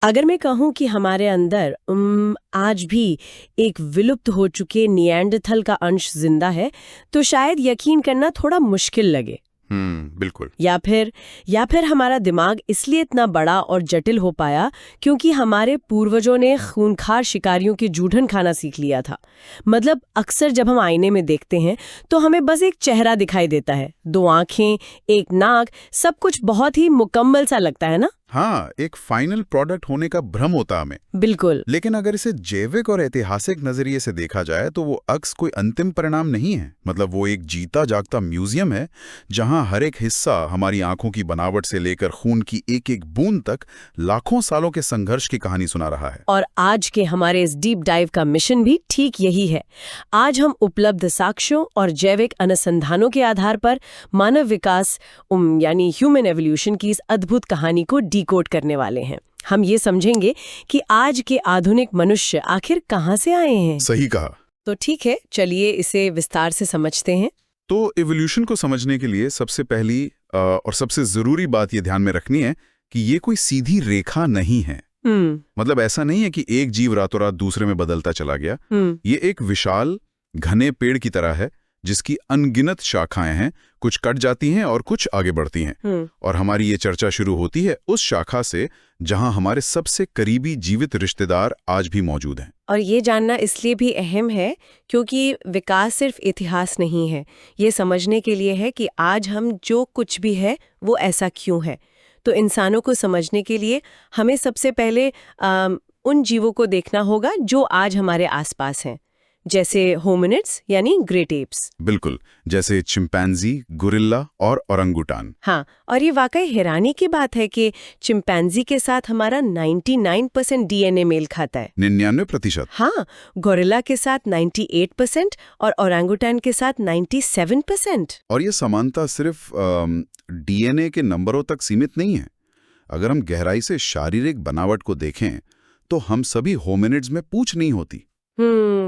अगर मैं कहूँ कि हमारे अंदर आज भी एक विलुप्त हो चुके निएंडरथल का अंश जिंदा है, तो शायद यकीन करना थोड़ा मुश्किल लगे। बिल्कुल। या फिर हमारा दिमाग इसलिए इतना बड़ा और जटिल हो पाया क्योंकि हमारे पूर्वजों ने खूंखार शिकारियों की जूठन खाना सीख लिया था। मतलब अक्सर जब हम आईने में देखते हैं तो हमें बस एक चेहरा दिखाई देता है, 2 आंखें, एक नाक, सब कुछ बहुत ही मुकम्मल सा लगता है ना। हाँ, एक फाइनल प्रोडक्ट होने का भ्रम होता हमें। बिल्कुल। लेकिन अगर इसे जैविक और ऐतिहासिक नजरिए से देखा जाए तो वो अक्स कोई अंतिम परिणाम नहीं है। मतलब वो एक जीता जागता म्यूजियम है जहां हर एक हिस्सा हमारी आंखों की बनावट से लेकर खून की एक एक बूंद तक लाखों सालों के संघर्ष की कहानी सुना रहा है। और आज के हमारे इस डीप डाइव का मिशन भी ठीक यही है। आज हम उपलब्ध साक्ष्यों और जैविक अनुसंधानों के आधार पर मानव विकास यानी ह्यूमन एवोल्यूशन की इस अद्भुत कहानी को डिकोड करने वाले हैं। हम ये समझेंगे कि आज के आधुनिक मनुष्य आखिर कहाँ से आए हैं। सही कहा। तो ठीक है, चलिए इसे विस्तार से समझते हैं। तो इवोल्यूशन को समझने के लिए सबसे पहली और सबसे जरूरी बात ये ध्यान में रखनी है कि ये कोई सीधी रेखा नहीं है। मतलब ऐसा नहीं है कि एक जीव रातों रात दूसरे में बदलता चला गया। ये एक विशाल घने पेड़ की तरह है जिसकी अनगिनत शाखाएं हैं, कुछ कट जाती हैं और कुछ आगे बढ़ती हैं। और हमारी ये चर्चा शुरू होती है उस शाखा से जहां हमारे सबसे करीबी जीवित रिश्तेदार आज भी मौजूद हैं। और ये जानना इसलिए भी अहम है क्योंकि विकास सिर्फ इतिहास नहीं है, ये समझने के लिए है कि आज हम जो कुछ भी है वो ऐसा क्यों है। तो इंसानों को समझने के लिए हमें सबसे पहले उन जीवों को देखना होगा जो आज हमारे आसपास हैं, जैसे होमिनिड्स यानी ग्रेट एप्स। बिल्कुल, जैसे चिंपैंजी, गोरिल्ला और ओरंगुटान। हाँ, और ये वाकई हैरानी की बात है कि चिंपैंजी के साथ हमारा 99% डीएनए मेल खाता है। 99%? हाँ, गोरिल्ला के साथ 98% और ओरंगुटान के साथ 97%। और ये समानता सिर्फ डीएनए के नंबरों तक सीमित नहीं है। अगर हम गहराई से शारीरिक बनावट को देखें तो हम सभी होमिनिड्स में पूंछ नहीं होती।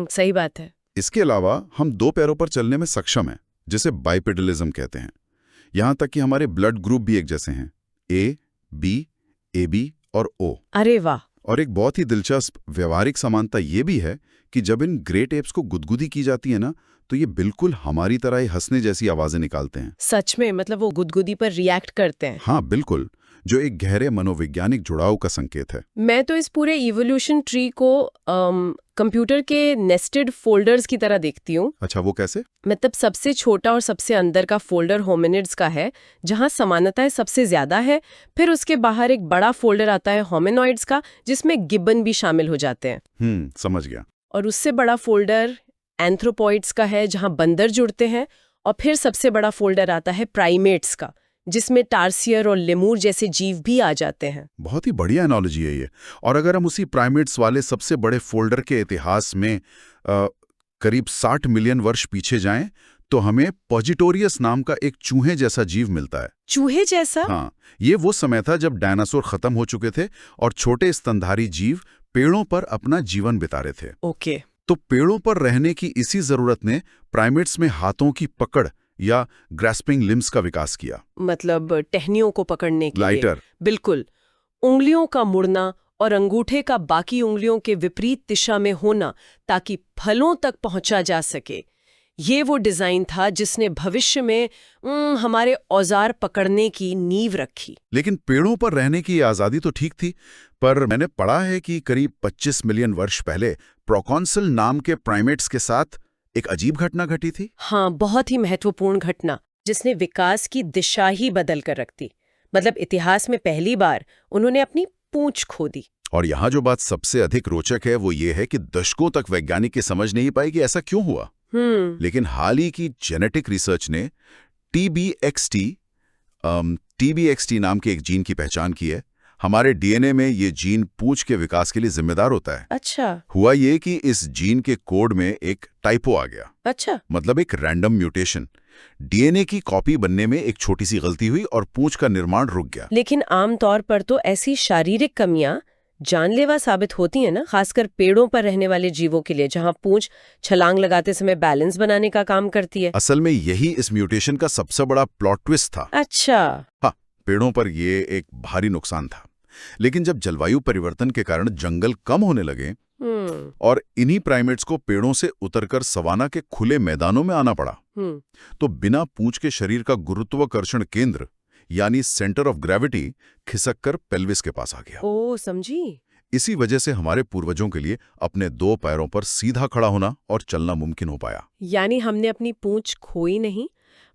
सही बात है। इसके अलावा हम 2 पैरों पर चलने में सक्षम हैं, जिसे बाइपेडलिज्म कहते हैं। यहां तक कि हमारे ब्लड ग्रुप भी एक जैसे हैं, ए, बी, AB और O। अरे वाह! और एक बहुत ही दिलचस्प व्यवहारिक समानता ये भी है कि जब इन ग्रेट एप्स को गुदगुदी की जाती है ना, तो ये बिल्कुल हमारी तरह ही हंसने जैसी आवाजें निकालते हैं। सच में? मतलब वो गुदगुदी पर रिएक्ट करते हैं? हाँ बिल्कुल, जो एक गहरे मनोवैज्ञानिक जुड़ाव का संकेत है। मैं तो इस पूरे इवोल्यूशन ट्री को कंप्यूटर के नेस्टेड फोल्डर्स की तरह देखती हूँ। अच्छा, वो कैसे? मतलब सबसे छोटा और सबसे अंदर का फोल्डर होमिनिड्स का है, जहाँ समानताएं सबसे ज्यादा है। फिर उसके बाहर एक बड़ा फोल्डर आता है होमिनॉइड्स का, जिसमें गिब्बन भी शामिल हो जाते हैं। समझ गया। और उससे बड़ा फोल्डर एंथ्रोपॉइड्स का है, जहाँ बंदर जुड़ते हैं। और फिर सबसे बड़ा फोल्डर आता है प्राइमेट्स का, जिसमें टार्सियर और लेमूर जैसे जीव भी आ जाते हैं। बहुत ही बढ़िया एनालॉजी है ये। और अगर हम उसी प्राइमेट्स वाले सबसे बड़े फोल्डर के इतिहास में करीब 60 मिलियन वर्ष पीछे जाएं, तो हमें पॉजिटोरियस नाम का एक चूहे जैसा जीव मिलता है। चूहे जैसा? हाँ, ये वो समय था जब डायनासोर खत्म हो चुके थे और छोटे स्तनधारी जीव पेड़ों पर अपना जीवन बिता रहे थे। ओके। तो पेड़ों पर रहने की इसी जरूरत ने प्राइमेट्स में हाथों की पकड़ या ग्रास्पिंग लिम्स का विकास किया। मतलब टहनियों को पकड़ने के लिए। लाइटर। बिल्कुल। उंगलियों का मुड़ना और अंगूठे का बाकी उंगलियों के विपरीत दिशा में होना, ताकि फलों तक पहुंचा जा सके। ये वो डिजाइन था जिसने भविष्य में हमारे औजार पकड़ने की नींव रखी। लेकिन पेड़ों पर रहने की आजादी तो ठीक थी, पर मैंने पढ़ा है कि करीब 25 मिलियन वर्ष पहले प्रोकॉन्सल नाम के प्राइमेट्स के साथ एक अजीब घटना घटी थी। हाँ, बहुत ही महत्वपूर्ण घटना, जिसने विकास की दिशा ही बदल कर रख दी। मतलब इतिहास में पहली बार उन्होंने अपनी पूंछ खो दी। और यहाँ जो बात सबसे अधिक रोचक है वो ये है कि दशकों तक वैज्ञानिक ये समझ नहीं पाए कि ऐसा क्यों हुआ। लेकिन हाल ही की जेनेटिक रिसर्च ने TBXT नाम के एक जीन की पहचान की है। हमारे डीएनए में ये जीन पूंछ के विकास के लिए जिम्मेदार होता है। अच्छा। हुआ ये कि इस जीन के कोड में एक टाइपो आ गया। अच्छा। मतलब एक रैंडम म्यूटेशन। डीएनए की कॉपी बनने में एक छोटी सी गलती हुई और पूंछ का निर्माण रुक गया। लेकिन आमतौर पर तो ऐसी शारीरिक कमियां जानलेवा साबित होती हैं ना, खासकर पेड़ों पर रहने वाले जीवों के लिए, जहां पूंछ छलांग लगाते समय बैलेंस बनाने का काम करती है। असल में यही इस म्यूटेशन का सबसे बड़ा प्लॉट ट्विस्ट था। अच्छा। हाँ, पेड़ों पर ये एक भारी नुकसान था। लेकिन जब जलवायु परिवर्तन के कारण जंगल कम होने लगे और इन्हीं प्राइमेट्स को पेड़ों से उतरकर सवाना के खुले मैदानों में आना पड़ा, तो बिना पूंछ के शरीर का गुरुत्वाकर्षण केंद्र यानी सेंटर ऑफ ग्रेविटी खिसककर पेल्विस के पास आ गया। ओ, समझी। इसी वजह से हमारे पूर्वजों के लिए अपने 2 पैरों पर सीधा खड़ा होना और चलना मुमकिन हो पाया। यानी हमने अपनी पूंछ खोई नहीं,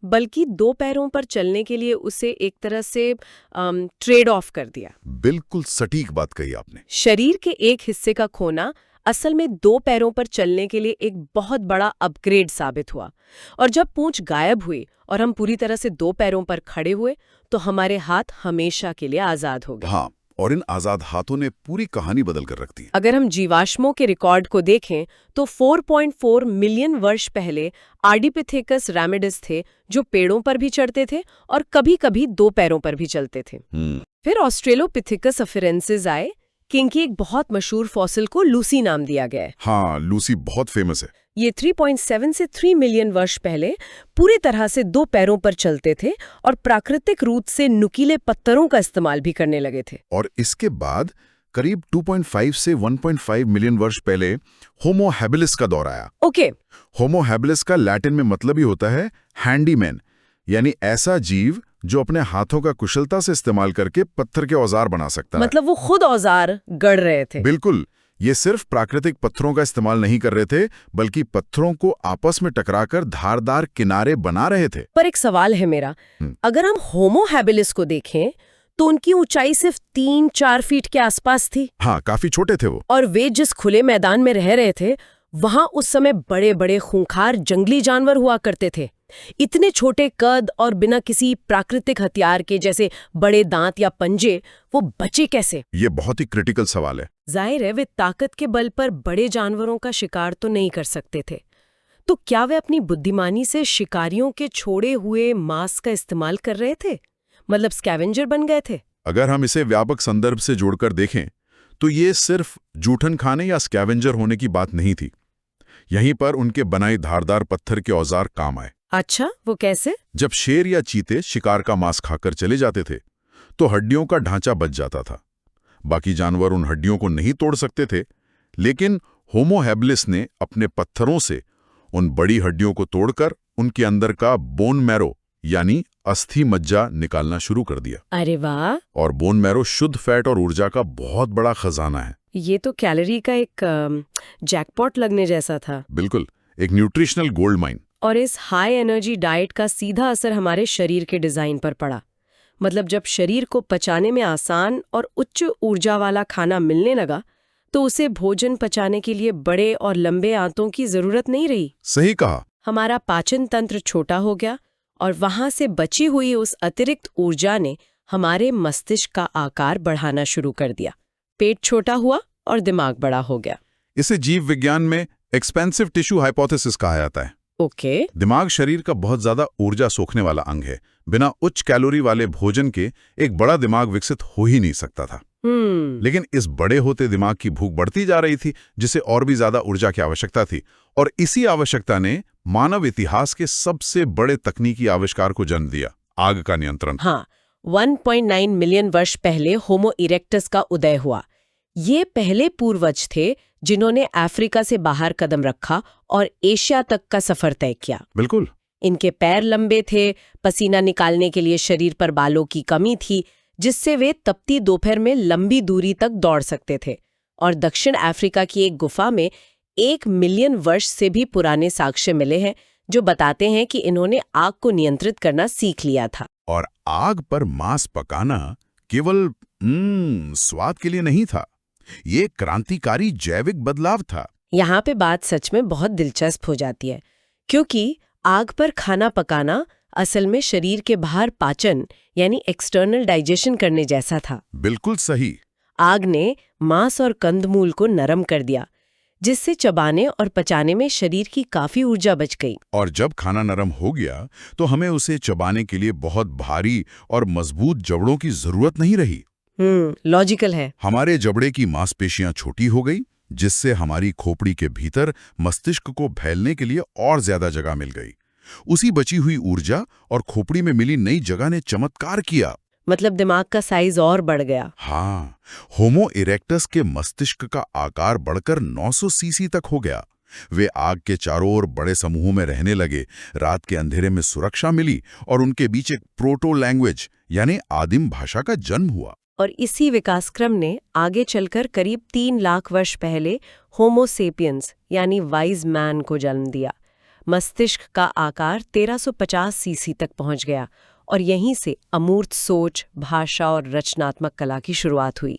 बल्कि 2 पैरों पर चलने के लिए उसे एक तरह से ट्रेड ऑफ कर दिया। बिल्कुल सटीक बात कही आपने। शरीर के एक हिस्से का खोना असल में 2 पैरों पर चलने के लिए एक बहुत बड़ा अपग्रेड साबित हुआ। और जब पूंछ गायब हुई और हम पूरी तरह से 2 पैरों पर खड़े हुए, तो हमारे हाथ हमेशा के लिए आजाद हो गए। हाँ, और इन आजाद हाथों ने पूरी कहानी बदल कर रख दी। अगर हम जीवाश्मों के रिकॉर्ड को देखें तो 4.4 मिलियन वर्ष पहले आर्डिपिथेकस रैमिडिस थे, जो पेड़ों पर भी चढ़ते थे और कभी-कभी 2 पैरों पर भी चलते थे। फिर ऑस्ट्रेलोपिथेकस अफेरेंसिस आए, जिनकी एक बहुत मशहूर फॉसिल को लूसी नाम दिया गया है। हाँ, लूसी बहुत फेमस है। ये 3.7 से 3 मिलियन वर्ष पहले पूरी तरह से 2 पैरों पर चलते थे और प्राकृतिक रूप से नुकीले पत्थरों का इस्तेमाल भी करने लगे थे। और इसके बाद करीब 2.5 से 1.5 मिलियन वर्ष पहले होमो हैबिलिस का दौर आया। ओके। होमो हैबिलिस का लैटिन में मतलब ही होता है हैंडीमैन, यानी ऐसा जीव जो अपने हाथों का कुशलता से इस्तेमाल करके पत्थर के औजार बना सकता है। मतलब वो खुद औजार गढ़ रहे थे। बिल्कुल। ये सिर्फ प्राकृतिक पत्थरों का इस्तेमाल नहीं कर रहे थे, बल्कि पत्थरों को आपस में टकराकर धारदार किनारे बना रहे थे। पर एक सवाल है मेरा, अगर हम होमो हैबिलिस को देखें तो उनकी ऊंचाई सिर्फ 3-4 फीट के आसपास थी। हाँ, काफी छोटे थे वो। और वे जिस खुले मैदान में रह रहे थे, वहां उस समय बड़े-बड़े खूंखार जंगली जानवर हुआ करते थे। इतने छोटे कद और बिना किसी प्राकृतिक हथियार के, जैसे बड़े दांत या पंजे, वो बचे कैसे? ये बहुत ही क्रिटिकल सवाल है। जाहिर है वे ताकत के बल पर बड़े जानवरों का शिकार तो नहीं कर सकते थे, तो क्या वे अपनी बुद्धिमानी से शिकारियों के छोड़े हुए मांस का इस्तेमाल कर रहे थे? मतलब स्कैवेंजर बन गए थे? अगर हम इसे व्यापक संदर्भ से जोड़कर देखें तो ये सिर्फ जूठन खाने या स्कैवेंजर होने की बात नहीं थी। यहीं पर उनके बनाए धारदार पत्थर के औजार काम आए। अच्छा, वो कैसे? जब शेर या चीते शिकार का मांस खाकर चले जाते थे तो हड्डियों का ढांचा बच जाता था। बाकी जानवर उन हड्डियों को नहीं तोड़ सकते थे, लेकिन होमो हैबिलिस ने अपने पत्थरों से उन बड़ी हड्डियों को तोड़कर उनके अंदर का बोन मैरो यानी अस्थि मज्जा निकालना शुरू कर दिया। अरे वाह! और बोन मैरो शुद्ध फैट और ऊर्जा का बहुत बड़ा खजाना है। ये तो कैलोरी का एक जैकपॉट लगने जैसा था। बिल्कुल, एक न्यूट्रिशनल गोल्ड माइन। और इस हाई एनर्जी डाइट का सीधा असर हमारे शरीर के डिजाइन पर पड़ा। मतलब जब शरीर को पचाने में आसान और उच्च ऊर्जा वाला खाना मिलने लगा, तो उसे भोजन पचाने के लिए बड़े और लंबे आंतों की जरूरत नहीं रही। सही कहा। हमारा पाचन तंत्र छोटा हो गया और वहां से बची हुई उस अतिरिक्त ऊर्जा ने हमारे मस्तिष्क का आकार बढ़ाना शुरू कर दिया। पेट छोटा हुआ और दिमाग बड़ा हो गया। इसे जीव विज्ञान में एक्सपेंसिव टिश्यू हाइपोथेसिस कहा जाता है। ओके। दिमाग शरीर का बहुत ज्यादा ऊर्जा सोखने वाला अंग है। बिना उच्च कैलोरी वाले भोजन के एक बड़ा दिमाग विकसित हो ही नहीं सकता था। लेकिन इस बड़े होते दिमाग की भूख बढ़ती जा रही थी, जिसे और भी ज्यादा ऊर्जा की आवश्यकता थी। और इसी आवश्यकता ने मानव इतिहास के सबसे बड़े तकनीकी आविष्कार को जन्म दिया, आग का नियंत्रण। हाँ, 1.9 मिलियन वर्ष पहले होमो इरेक्टस का उदय हुआ। ये पहले पूर्वज थे जिन्होंने अफ्रीका से बाहर कदम रखा और एशिया तक का सफर तय किया। बिल्कुल। इनके पैर लंबे थे, पसीना निकालने के लिए शरीर पर बालों की कमी थी, जिससे वे तपती दोपहर में लंबी दूरी तक दौड़ सकते थे। और दक्षिण अफ्रीका की एक गुफा में 1 मिलियन वर्ष से भी पुराने साक्ष्य मिले हैं, जो बताते हैं कि इन्होंने आग को नियंत्रित करना सीख लिया था। और आग पर मांस पकाना केवल स्वाद के लिए नहीं था, ये क्रांतिकारी जैविक बदलाव था। यहाँ पे बात सच में बहुत दिलचस्प हो जाती है, क्योंकि आग पर खाना पकाना असल में शरीर के बाहर पाचन यानी एक्सटर्नल डाइजेशन करने जैसा था। बिल्कुल सही। आग ने मांस और कंदमूल को नरम कर दिया, जिससे चबाने और पचाने में शरीर की काफी ऊर्जा बच गई। और जब खाना नरम हो गया तो हमें उसे चबाने के लिए बहुत भारी और मजबूत जबड़ों की जरूरत नहीं रही। लॉजिकल है। हमारे जबड़े की मांसपेशियां छोटी हो गई, जिससे हमारी खोपड़ी के भीतर मस्तिष्क को फैलने के लिए और ज्यादा जगह मिल गई। उसी बची हुई ऊर्जा और खोपड़ी में मिली नई जगह ने चमत्कार किया। मतलब दिमाग का साइज और बढ़ गया। हाँ, होमो इरेक्टस के मस्तिष्क का आकार बढ़कर 900 सीसी तक हो गया। वे आग के चारों ओर बड़े समूहों में रहने लगे, रात के अंधेरे में सुरक्षा मिली और उनके बीच एक प्रोटो लैंग्वेज यानी आदिम भाषा का जन्म हुआ। और इसी विकासक्रम ने आगे चलकर करीब 3 लाख वर्ष पहले होमो सेपियंस यानी वाइज मैन को जन्म दिया। मस्तिष्क का आकार 1350 सीसी तक पहुंच गया और यहीं से अमूर्त सोच, भाषा और रचनात्मक कला की शुरुआत हुई।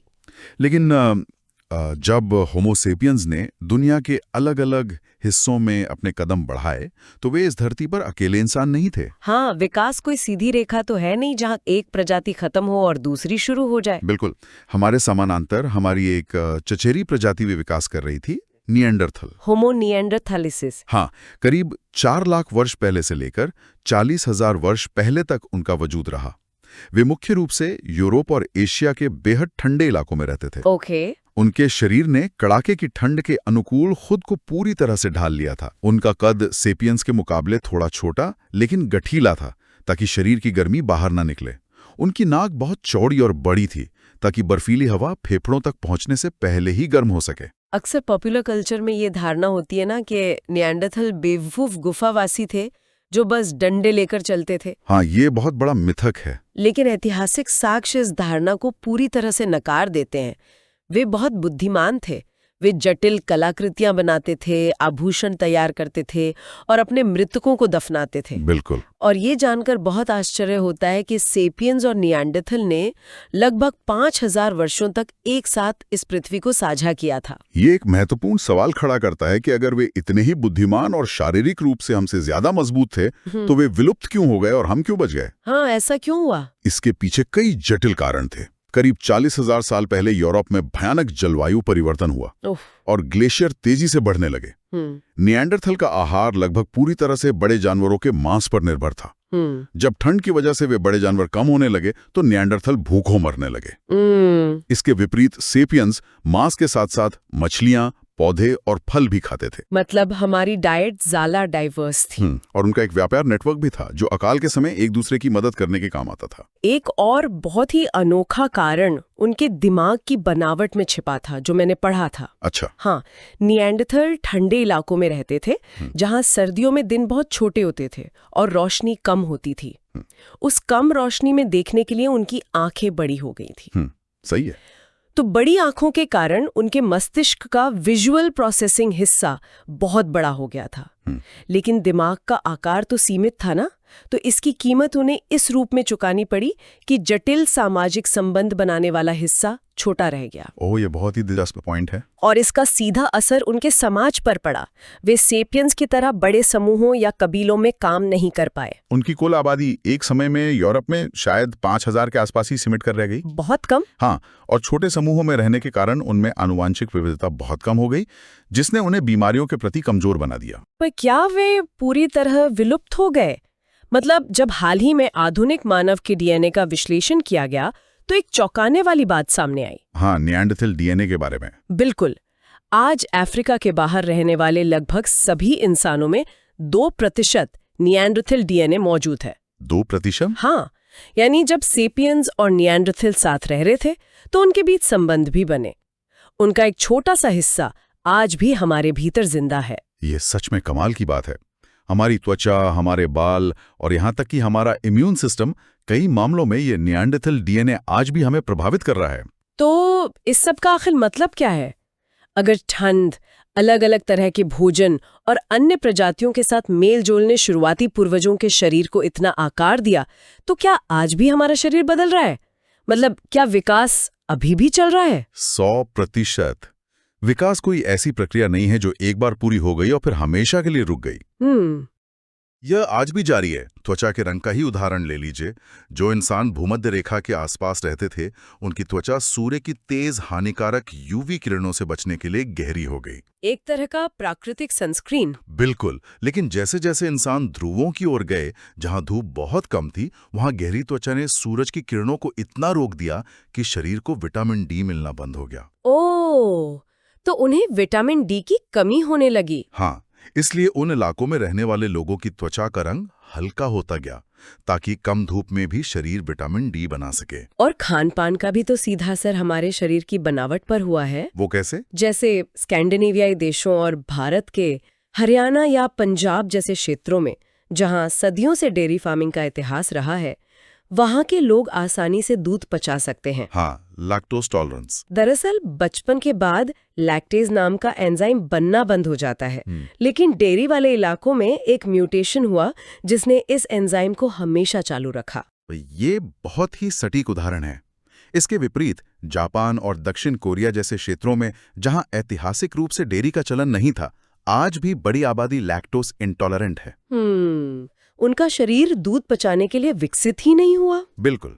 लेकिन जब होमो सेपियंस ने दुनिया के अलग अलग हिस्सों में अपने कदम बढ़ाए तो वे इस धरती पर अकेले इंसान नहीं थे। हाँ, विकास कोई सीधी रेखा तो है नहीं जहाँ एक प्रजाति खत्म हो और दूसरी शुरू हो जाए। बिल्कुल, हमारे समानांतर हमारी एक चचेरी प्रजाति भी विकास कर रही थी, निएंडरथल। होमो निएंडरथालिसिस। हाँ, करीब 4 लाख वर्ष पहले से लेकर 40,000 वर्ष पहले तक उनका वजूद रहा। वे मुख्य रूप से यूरोप और एशिया के बेहद ठंडे इलाकों में रहते थे। ओके। उनके शरीर ने कड़ाके की ठंड के अनुकूल खुद को पूरी तरह से ढाल लिया था। उनका कद सेपियंस के मुकाबले थोड़ा छोटा लेकिन गठीला था ताकि शरीर की गर्मी बाहर ना निकले। उनकी नाक बहुत चौड़ी और बड़ी थी ताकि बर्फीली हवा फेफड़ों तक पहुंचने से पहले ही गर्म हो सके। अक्सर पॉपुलर कल्चर में ये धारणा होती है ना कि निएंडरथल बेवकूफ गुफावासी थे जो बस डंडे लेकर चलते थे। हाँ, ये बहुत बड़ा मिथक है। लेकिन ऐतिहासिक साक्ष्य इस धारणा को पूरी तरह से नकार देते हैं। वे बहुत बुद्धिमान थे। वे जटिल कलाकृतियां बनाते थे, आभूषण तैयार करते थे और अपने मृतकों को दफनाते थे। बिल्कुल। और ये जानकर बहुत आश्चर्य होता है कि सेपियंस और निएंडरथल ने लगभग 5000 वर्षों तक एक साथ इस पृथ्वी को साझा किया था। ये एक महत्वपूर्ण सवाल खड़ा करता है कि अगर वे इतने ही बुद्धिमान और शारीरिक रूप से हमसे ज्यादा मजबूत थे तो वे विलुप्त क्यों हो गए और हम क्यों बच गए? हाँ, ऐसा क्यों हुआ? इसके पीछे कई जटिल कारण थे। करीब 40,000 साल पहले यूरोप में भयानक जलवायु परिवर्तन हुआ और ग्लेशियर तेजी से बढ़ने लगे। निएंडरथल का आहार लगभग पूरी तरह से बड़े जानवरों के मांस पर निर्भर था। जब ठंड की वजह से वे बड़े जानवर कम होने लगे तो निएंडरथल भूखों मरने लगे। इसके विपरीत सेपियंस मांस के साथ साथ मछलियां, पौधे और फल भी खाते थे। मतलब हमारी डाइट ज्यादा डाइवर्स थी। और उनका एक व्यापार नेटवर्क भी था जो अकाल के समय एक दूसरे की मदद करने के काम आता था। एक और बहुत ही अनोखा कारण उनके दिमाग की बनावट में छिपा था जो मैंने पढ़ा था। अच्छा। हाँ, निएंडरथल ठंडे इलाकों में रहते थे जहाँ सर्दियों में दिन बहुत छोटे होते थे और रोशनी कम होती थी। उस कम रोशनी में देखने के लिए उनकी आंखें बड़ी हो गई थी। सही है। तो बड़ी आंखों के कारण उनके मस्तिष्क का विजुअल प्रोसेसिंग हिस्सा बहुत बड़ा हो गया था। लेकिन दिमाग का आकार तो सीमित था ना, तो इसकी कीमत उन्हें इस रूप में चुकानी पड़ी कि जटिल सामाजिक संबंध बनाने वाला हिस्सा छोटा रह गया। ओह, ये बहुत ही दिलचस्प पॉइंट है। और इसका सीधा असर उनके समाज पर पड़ा। वे सेपियंस की तरह बड़े समूहों या कबीलों में काम नहीं कर पाए। उनकी कुल आबादी एक समय में यूरोप में शायद 5,000 के आसपास ही सिमट कर रह गई। बहुत कम। हाँ, और छोटे समूहों में रहने के कारण उनमें आनुवांशिक विविधता बहुत कम हो गई, जिसने उन्हें बीमारियों के प्रति कमजोर बना दिया। पर क्या वे पूरी तरह विलुप्त हो गए? मतलब जब हाल ही में आधुनिक मानव के डीएनए का विश्लेषण किया गया तो एक चौंकाने वाली बात सामने आई। हाँ, निएंडरथल डीएनए के बारे में। बिल्कुल। आज अफ्रीका के बाहर रहने वाले लगभग सभी इंसानों में 2% निएंडरथल डीएनए मौजूद है। 2%? हाँ, यानी जब सेपियंस और निएंडरथल साथ रह रहे थे तो उनके बीच संबंध भी बने। उनका एक छोटा सा हिस्सा आज भी हमारे भीतर जिंदा है। ये सच में कमाल की बात है। हमारी त्वचा, हमारे बाल और यहाँ तक कि हमारा इम्यून सिस्टम, कई मामलों में ये निएंडरथल डीएनए आज भी हमें प्रभावित कर रहा है। तो इस सब का आखिर मतलब क्या है? अगर ठंड, अलग अलग तरह के भोजन और अन्य प्रजातियों के साथ मेल जोल ने शुरुआती पूर्वजों के शरीर को इतना आकार दिया, तो क्या आज भी हमारा शरीर बदल रहा है? मतलब क्या विकास अभी भी चल रहा है? 100%। विकास कोई ऐसी प्रक्रिया नहीं है जो एक बार पूरी हो गई और फिर हमेशा के लिए रुक गई। यह आज भी जारी है। त्वचा के रंग का ही उदाहरण ले लीजिए। जो इंसान भूमध्य रेखा के आसपास रहते थे, उनकी त्वचा सूर्य की तेज हानिकारक यूवी किरणों से बचने के लिए गहरी हो गई। एक तरह का प्राकृतिक सनस्क्रीन। बिल्कुल। लेकिन जैसे जैसे इंसान ध्रुवों की ओर गए, जहां धूप बहुत कम थी, वहां गहरी त्वचा ने सूरज की किरणों को इतना रोक दिया कि शरीर को विटामिन डी मिलना बंद हो गया। ओह, तो उन्हें विटामिन डी की कमी होने लगी। हाँ, इसलिए उन इलाकों में रहने वाले लोगों की त्वचा का रंग हल्का होता गया, ताकि कम धूप में भी शरीर विटामिन डी बना सके। और खान पान का भी तो सीधा असर हमारे शरीर की बनावट पर हुआ है। वो कैसे? जैसे स्कैंडिनेवियाई देशों और भारत के हरियाणा या पंजाब जैसे क्षेत्रों में, जहां सदियों से डेयरी फार्मिंग का इतिहास रहा है, वहां के लोग आसानी से दूध पचा सकते हैं। हाँ, लैक्टोज टॉलरेंस। दरअसल बचपन के बाद लैक्टेज नाम का एंजाइम बनना बंद हो जाता है, लेकिन डेयरी वाले इलाकों में एक म्यूटेशन हुआ जिसने इस एंजाइम को हमेशा चालू रखा। ये बहुत ही सटीक उदाहरण है। इसके विपरीत जापान और दक्षिण कोरिया जैसे क्षेत्रों में, जहां ऐतिहासिक रूप से डेयरी का चलन नहीं था, आज भी बड़ी आबादी लैक्टोज इंटॉलरेंट है। उनका शरीर दूध पचाने के लिए विकसित ही नहीं हुआ। बिल्कुल।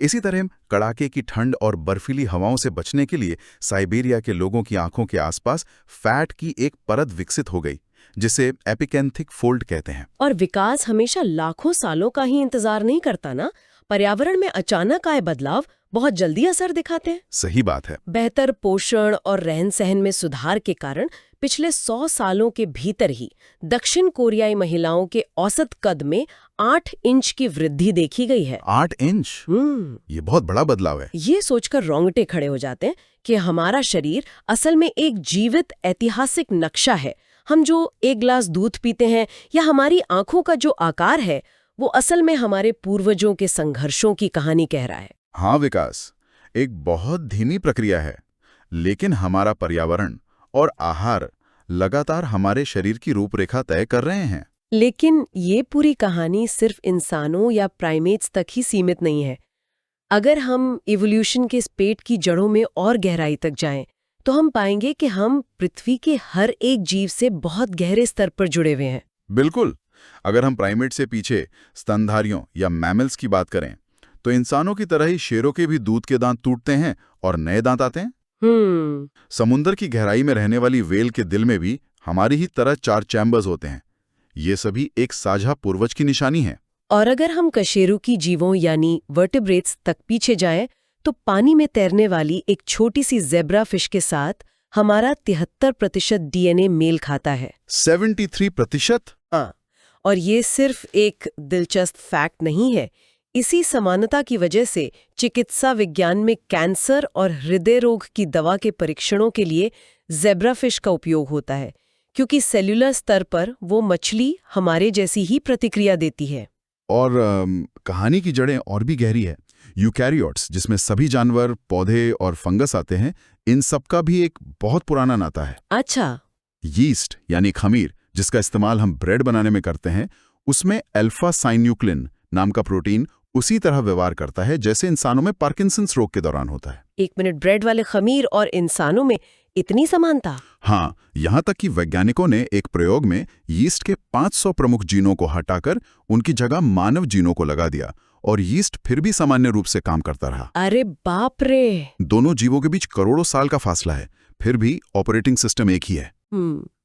इसी तरह कड़ाके की ठंड और बर्फीली हवाओं से बचने के लिए साइबेरिया के लोगों की आंखों के आसपास फैट की एक परत विकसित हो गई, जिसे एपिकेंथिक फोल्ड कहते हैं। और विकास हमेशा लाखों सालों का ही इंतजार नहीं करता ना। पर्यावरण में अचानक आए बदलाव बहुत जल्दी असर दिखाते हैं। सही बात है। बेहतर पोषण और रहन सहन में सुधार के कारण पिछले 100 सालों के भीतर ही दक्षिण कोरियाई महिलाओं के औसत कद में 8 इंच की वृद्धि देखी गई है। 8 इंच? ये बहुत बड़ा बदलाव है। ये सोचकर रोंगटे खड़े हो जाते हैं कि हमारा शरीर असल में एक जीवित ऐतिहासिक नक्शा है। हम जो एक गिलास दूध पीते हैं या हमारी आंखों का जो आकार है, वो असल में हमारे पूर्वजों के संघर्षों की कहानी कह रहा है। हाँ, विकास एक बहुत धीमी प्रक्रिया है, लेकिन हमारा पर्यावरण और आहार लगातार हमारे शरीर की रूपरेखा तय कर रहे हैं। लेकिन ये पूरी कहानी सिर्फ इंसानों या प्राइमेट्स तक ही सीमित नहीं है। अगर हम इवोल्यूशन के इस पेट की जड़ों में और गहराई तक जाएं, तो हम पाएंगे कि हम पृथ्वी के हर एक जीव से बहुत गहरे स्तर पर जुड़े हुए हैं। बिल्कुल। अगर हम प्राइमेट से पीछे स्तनधारियों या मैमल्स की बात करें, तो इंसानों की तरह ही शेरों के भी दूध के दांत टूटते हैं और नए दांत आते हैं। समुद्र की गहराई में रहने वाली व्हेल के दिल में भी हमारी ही तरह 4 चैम्बर्स होते हैं। ये सभी एक साझा पूर्वज की निशानी है। और अगर हम कशेरुकी जीवों यानी वर्टिब्रेट्स तक पीछे जाएं, तो पानी में तैरने वाली एक छोटी सी ज़ेब्रा फिश के साथ हमारा 73% डीएनए मेल खाता है। 73%? हाँ, और ये सिर्फ एक दिलचस्प फैक्ट नहीं है। इसी समानता की वजह से चिकित्सा विज्ञान में कैंसर और हृदय रोग की दवा के परीक्षणों के लिए ज़ेब्राफिश का उपयोग होता है, क्योंकि सेल्यूलर स्तर पर वो मछली हमारे जैसी ही प्रतिक्रिया देती है। और कहानी की जड़ें और भी गहरी है। यूकैरियोट्स, जिसमें सभी जानवर, पौधे और फंगस आते हैं, इन सब का भी एक बहुत पुराना नाता है। अच्छा। यीस्ट यानी खमीर, जिसका इस्तेमाल हम ब्रेड बनाने में करते हैं, उसमें अल्फा साइन्यूक्लिन नाम का प्रोटीन उसी तरह व्यवहार करता है जैसे इंसानों में पार्किंसंस रोग के दौरान होता है। 1 मिनट, ब्रेड वाले खमीर और इंसानों में इतनी समानता? हाँ, यहाँ तक कि वैज्ञानिकों ने एक प्रयोग में यीस्ट के 500 प्रमुख जीनों को हटाकर उनकी जगह मानव जीनों को लगा दिया, और यीस्ट फिर भी सामान्य रूप से काम करता रहा। अरे बाप रे! दोनों जीवों के बीच करोड़ों साल का फासला है, फिर भी ऑपरेटिंग सिस्टम एक ही है।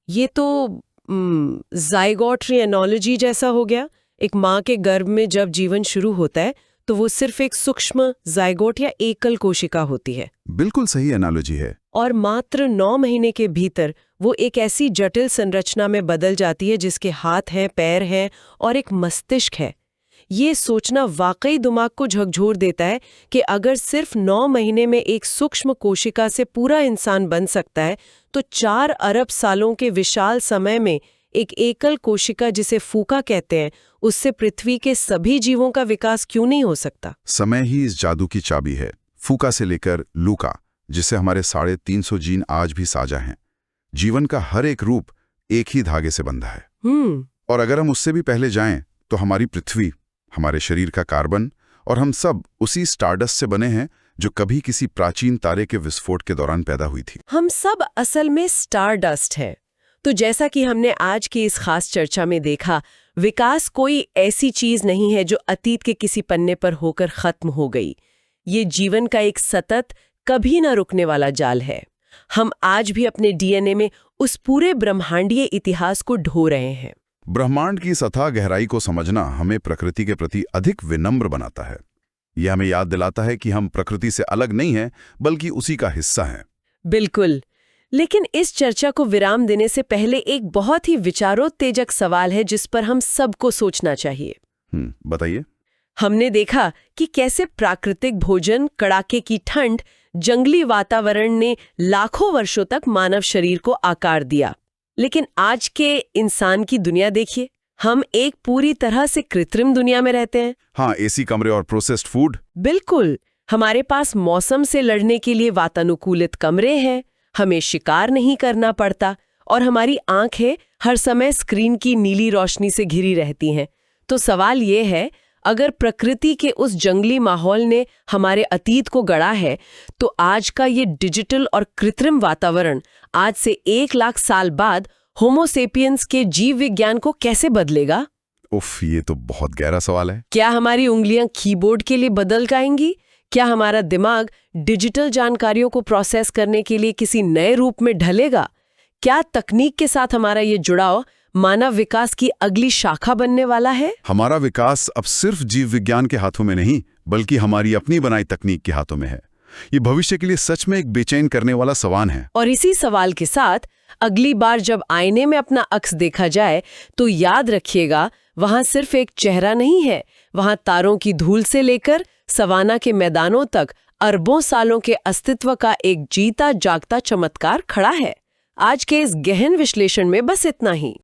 ये तो ज़ाइगोट एनालॉजी जैसा हो गया। एक माँ के गर्भ में जब जीवन शुरू होता है, तो वो सिर्फ एक सूक्ष्म ज़ाइगोट या एकल कोशिका होती है। बिल्कुल सही एनालॉजी है। और मात्र 9 महीने के भीतर वो एक ऐसी जटिल संरचना में बदल जाती है जिसके हाथ हैं, पैर हैं और एक मस्तिष्क है। ये सोचना वाकई दिमाग को झकझोर देता है कि अगर सिर्फ 9 महीने में एक सूक्ष्म कोशिका से पूरा इंसान बन सकता है, तो 4 अरब सालों के विशाल समय में एक एकल कोशिका, जिसे फूका कहते हैं, उससे पृथ्वी के सभी जीवों का विकास क्यों नहीं हो सकता? समय ही इस जादू की चाबी है। फूका से लेकर लूका, जिसे हमारे 350 जीन आज भी साझा हैं। जीवन का हर एक रूप एक ही धागे से बंधा है। और अगर हम उससे भी पहले जाएं, तो हमारी पृथ्वी, हमारे शरीर का कार्बन और हम सब उसी स्टारडस्ट से बने हैं जो कभी किसी प्राचीन तारे के विस्फोट के दौरान पैदा हुई थी। हम सब असल में स्टारडस्ट हैं। तो जैसा कि हमने आज की इस खास चर्चा में देखा, विकास कोई ऐसी चीज नहीं है जो अतीत के किसी पन्ने पर होकर खत्म हो गई। ये जीवन का एक सतत, कभी न रुकने वाला जाल है। हम आज भी अपने डीएनए में उस पूरे ब्रह्मांडीय इतिहास को ढो रहे हैं। ब्रह्मांड की सतह गहराई को समझना हमें प्रकृति के प्रति अधिक विनम्र बनाता है। यह हमें याद दिलाता है कि हम प्रकृति से अलग नहीं हैं, बल्कि उसी का हिस्सा हैं। बिल्कुल। लेकिन इस चर्चा को विराम देने से पहले एक बहुत ही विचारोत्तेजक सवाल है जिस पर हम सबको सोचना चाहिए। बताइए। हमने देखा कि कैसे प्राकृतिक भोजन, कड़ाके की ठंड, जंगली वातावरण ने लाखों वर्षों तक मानव शरीर को आकार दिया। लेकिन आज के इंसान की दुनिया देखिए, हम एक पूरी तरह से कृत्रिम दुनिया में रहते हैं। हाँ, एसी कमरे और प्रोसेस्ड फूड। बिल्कुल, हमारे पास मौसम से लड़ने के लिए वातानुकूलित कमरे हैं, हमें शिकार नहीं करना पड़ता और हमारी आंखें हर समय स्क्रीन की नीली रोशनी से घिरी रहती हैं। तो सवाल ये है, अगर प्रकृति के उस जंगली माहौल ने हमारे अतीत को गढ़ा है, तो आज का ये डिजिटल और कृत्रिम वातावरण आज से 1 लाख साल बाद होमो सेपियंस के जीव विज्ञान को कैसे बदलेगा? उफ, ये तो बहुत गहरा सवाल है। क्या हमारी उंगलियां कीबोर्ड के लिए बदल जाएंगी? क्या हमारा दिमाग डिजिटल जानकारियों को प्रोसेस करने के लिए किसी नए रूप में ढलेगा? क्या तकनीक के साथ हमारा ये जुड़ाव मानव विकास की अगली शाखा बनने वाला है? हमारा विकास अब सिर्फ जीव विज्ञान के हाथों में नहीं, बल्कि हमारी अपनी बनाई तकनीक के हाथों में है। ये भविष्य के लिए सच में एक बेचैन करने वाला सवाल है। और इसी सवाल के साथ अगली बार जब आईने में अपना अक्स देखा जाए, तो याद रखिएगा, वहां सिर्फ एक चेहरा नहीं है, वहां तारों की धूल से लेकर सवाना के मैदानों तक अरबों सालों के अस्तित्व का एक जीता जागता चमत्कार खड़ा है। आज के इस गहन विश्लेषण में बस इतना ही।